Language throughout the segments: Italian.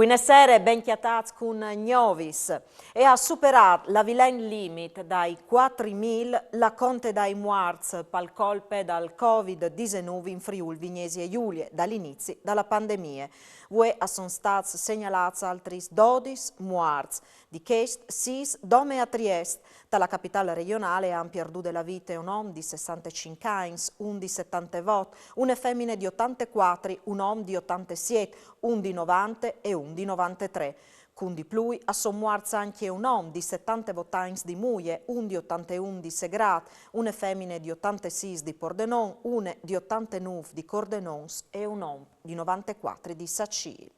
Buonasera e ben chiataz con Gnovis e ha superato la villain limit dai 4.000 la conte dai muarts pal colpe dal Covid-19 in Friuli, Vignesi e Giulie dall'inizio della pandemia. Ue sono stati segnalati altri 12 muarts, di questi 6 dome a Trieste. Dalla capitale regionale hanno perduto la vita un uomo di 65 anni, un di 70 vot, una femmina di 84, un uomo di 87, un di 90 e un di 93. Con di più sono morti anche un uomo di 70 anni di Muglie, un di 81 di Segrat, una femmina di 86 di Pordenone, una di 89 di Cordenons e un uomo di 94 di Sacil.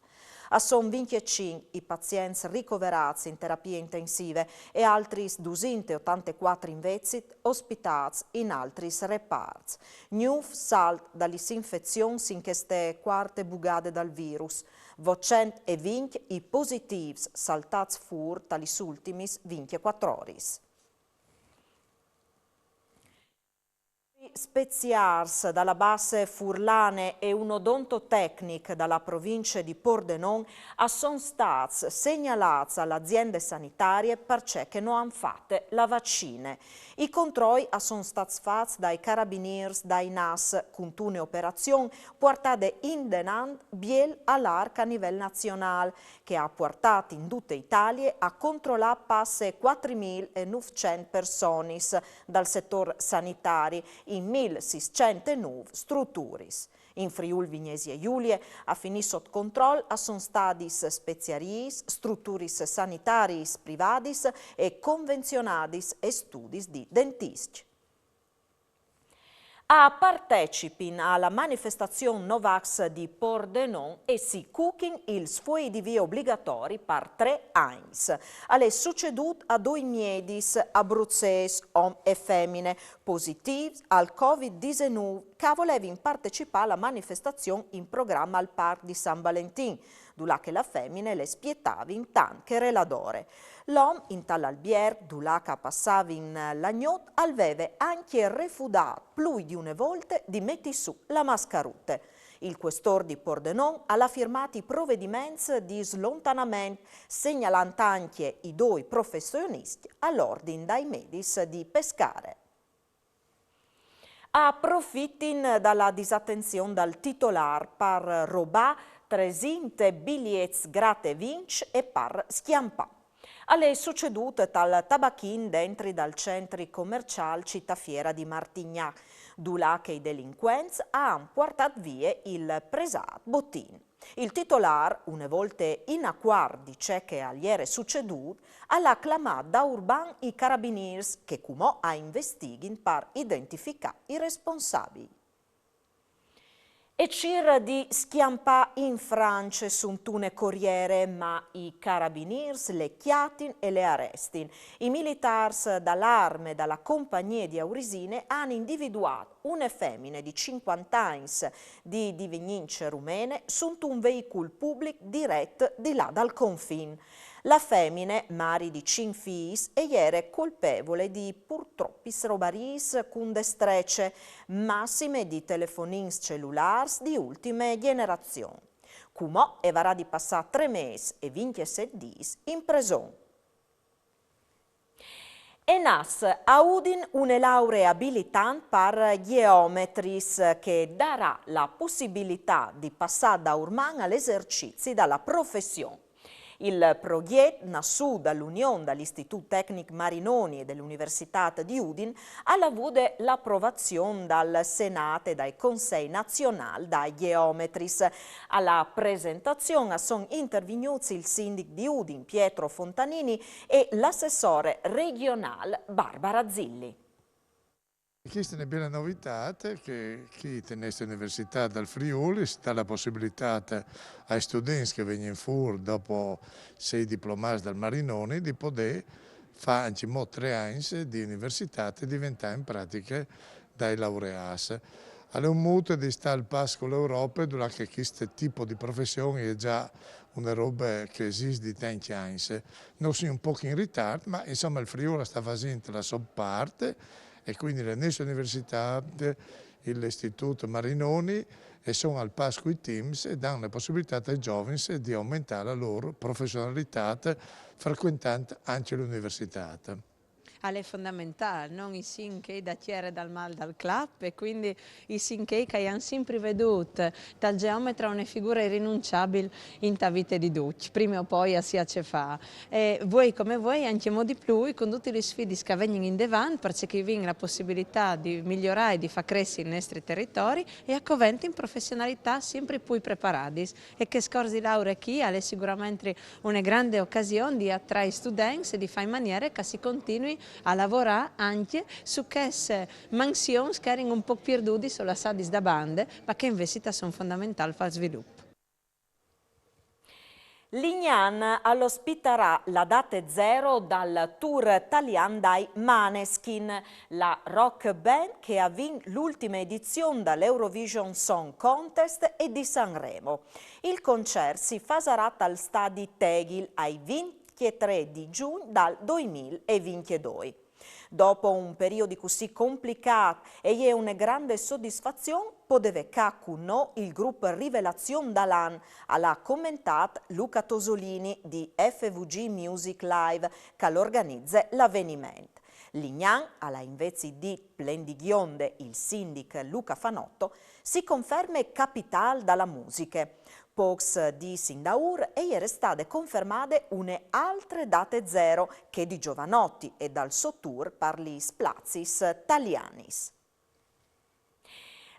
Sono 25 i pazienti ricoverati in terapie intensive e altri 284 invece ospitati in altri reparti. New salt dall'infezione in queste quarte bugate dal virus. 220 i positivi saltati fuori dagli ultimi 24 ore. Speziars dalla base Furlane e un odontotecnico dalla provincia di Pordenone sono stati segnalati alle aziende sanitarie perché non hanno fatto la vaccina. I controlli sono stati fatti dai carabinieri, dai NAS, con une operazioni portate in denant biel all'arca a livello nazionale, che ha portato in tutta Italia a controllare passe 4.900 persone dal settore sanitario in 1.609 strutture. In Friuli, Vignesi e Giulie a finire sotto controllo sono stati speziarie, strutture sanitarie private e convenzionate e studi di dentisti. Partecipin alla manifestazione Novax di Pordenone e si cooking il suoi di via obbligatori per 3 anni. È succeduto a 2 miedis abruzzesi, uomini e femmine, positivi al Covid-19 che volevano partecipare alla manifestazione in programma al Parco di San Valentin, dove la femmine le spietava in tanche reladore. L'uomo in tal albier, dove passava in l'agnot, aveva anche refudato più di una volta di mettere su la mascarute. Il questore di Pordenone ha firmato i provvedimenti di slontanamento, segnalando anche i 2 professionisti all'ordine dai medis di pescare. Approfittin dalla disattenzione dal titolare per rubare 300 biglietti gratis vinci e per schiampare. È succeduto dal tabachin dentro dal centro commerciale Cittafiera di Martignac, dove i delinquenti hanno portato via il presato bottin. Il titolare, una volta in acquarto di ciò che gli era succeduto, ha chiamato da Urban i carabinieri che come ha investigato per identificare i responsabili. E c'era di schiampà in Francia su un tune corriere, ma i carabinieri le chiatin e le arrestin. I militari dall'arme dalla compagnia di Aurisine hanno individuato una femmina di 50 anni di divenince rumene su un veicolo pubblico diretto di là dal confine. La femmina, mari di 5 figli, era colpevole di purtroppo robaris con destrece, massime di telefonini cellulari di ultime generazioni. Come varrà di passare 3 mesi e 27 giorni in prigione. E nas a Udin una laurea abilitante per geometris che darà la possibilità di passare da Urman all'esercizio dalla professione. Il progetto, nato dall'Unione dall'Istituto Tecnico Marinoni e dell'Università di Udin, ha avuto l'approvazione dal Senato e dai Consigli nazionali dai geometris. Alla presentazione sono intervenuti il sindaco di Udin, Pietro Fontanini, e l'assessore regionale Barbara Zilli. Questa è una bella novità che chi tenesse l'università dal Friuli si dà la possibilità ai studenti che vengono fuori dopo 6 diplomati dal Marinoni di poter fare anche 3 anni di università e diventare in pratica dai laureati. È un modo di stare al passo con l'Europa dove questo tipo di professioni è già una roba che esiste di tanti anni. Noi siamo un po' in ritardo, ma insomma il Friuli sta facendo la sua parte e quindi la nostra università, l'Istituto Marinoni, e sono al passo con i teams e danno la possibilità ai giovani di aumentare la loro professionalità frequentando anche l'università. È fondamentale, non i sinche da chiare dal mal dal club e quindi i sinche che hanno sempre veduto dal geometra una figura irrinunciabile in ta vita di tutti, prima o poi si ce fa. E voi come voi anche mo di più con tutte le sfide che vengono in davanti perché vi la possibilità di migliorare e di far crescere i nostri territori e a coventi in professionalità sempre più preparati e che scorsi di laurea qui è sicuramente una grande occasione di attrarre studenti e di fare in maniera che si continui a lavorare anche su queste mansioni che erano un po' perdute sulla sadis da bande, ma che invece sono fondamentali per il sviluppo. Lignan all'ospiterà la data zero dal tour italiano dai Maneskin, la rock band che ha vinto l'ultima edizione dall'Eurovision Song Contest e di Sanremo. Il concerto si farà al Stadi Tegel ai 23 di giugno dal 2022. Dopo un periodo così complicato e è una grande soddisfazione, poteva con noi il gruppo Rivelazione dall'An, alla commentato Luca Tosolini di FVG Music Live, che l'organizza l'avvenimento. Lignan, alla invece di Plendighionde, il sindaco Luca Fanotto, si conferma capitale dalla musica. Pox di Sindaur e ieri state confermate une altre date zero che di Giovanotti e dal suo tour per gli Splazzis Italianis.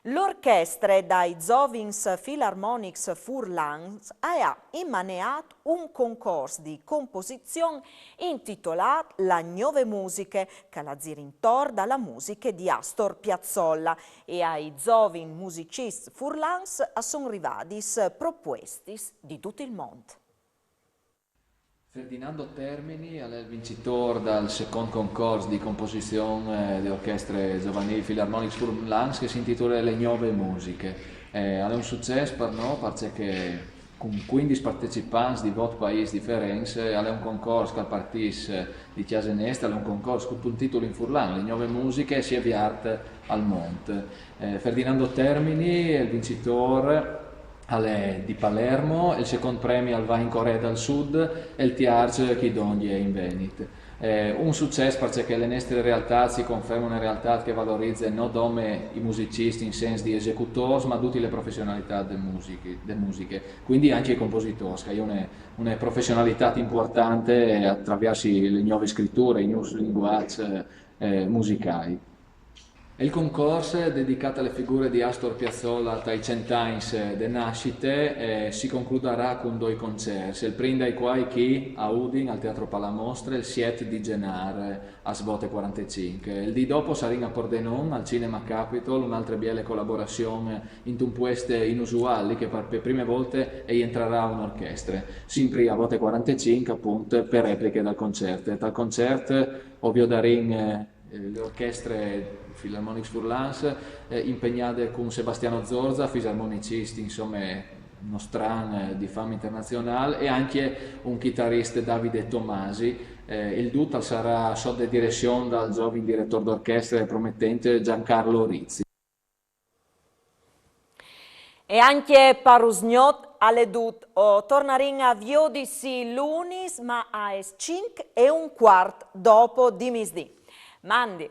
L'orchestra dai Zovins Philharmonics Furlans ha immaneato un concorso di composizione intitolato La Nuove Musiche, che la intorno dalla musica di Astor Piazzolla e ai Zovin musicisti Furlans sono arrivati proposti di tutto il mondo. Ferdinando Termini è il vincitore dal secondo concorso di composizione di orchestre giovanili Philharmonics Furlans che si intitola Le Nuove Musiche. È un successo per noi perché con 15 partecipanti di 20 paesi differenti è un concorso che partisse di Chiasenesta, è un concorso con un titolo in furlano, Le Nuove Musiche si è avviato al Monte. Ferdinando Termini è il vincitore di Palermo, il secondo premio al va in Corea del Sud e il Tiarge che doglie in Veneto. Un successo perché le nostre realtà si confermano una realtà che valorizza non solo i musicisti in senso di esecutori, ma tutte le professionalità delle musiche, quindi anche i compositori, che è una professionalità importante attraverso le nuove scritture, i nuovi linguaggi musicali. Il concorso è dedicato alle figure di Astor Piazzolla tra i 100 anni di nascita si concluderà con 2 concerti. Il primo dei quali qui a Udine al Teatro Palamostre il 7 di gennaio a Svote 45. Il di dopo sarà a Pordenone al Cinema Capitol un'altra bella collaborazione in tempueste inusuali che per le prime volte entrerà un'orchestra. Sempre a Vote 45 appunto per repliche dal concerto. Dal concerto ovvio darin le orchestre Philharmonics Furlans impegnate con Sebastiano Zorza, fisarmonicisti insomma nostran di fama internazionale e anche un chitarrista Davide Tomasi. Il tutto sarà sotto direzione dal giovane direttore d'orchestra e promettente Giancarlo Rizzi. E anche Parusgnot alle dut tornarin a Viodisi lunis ma a 5 e un quarto dopo di misdì. Mandi.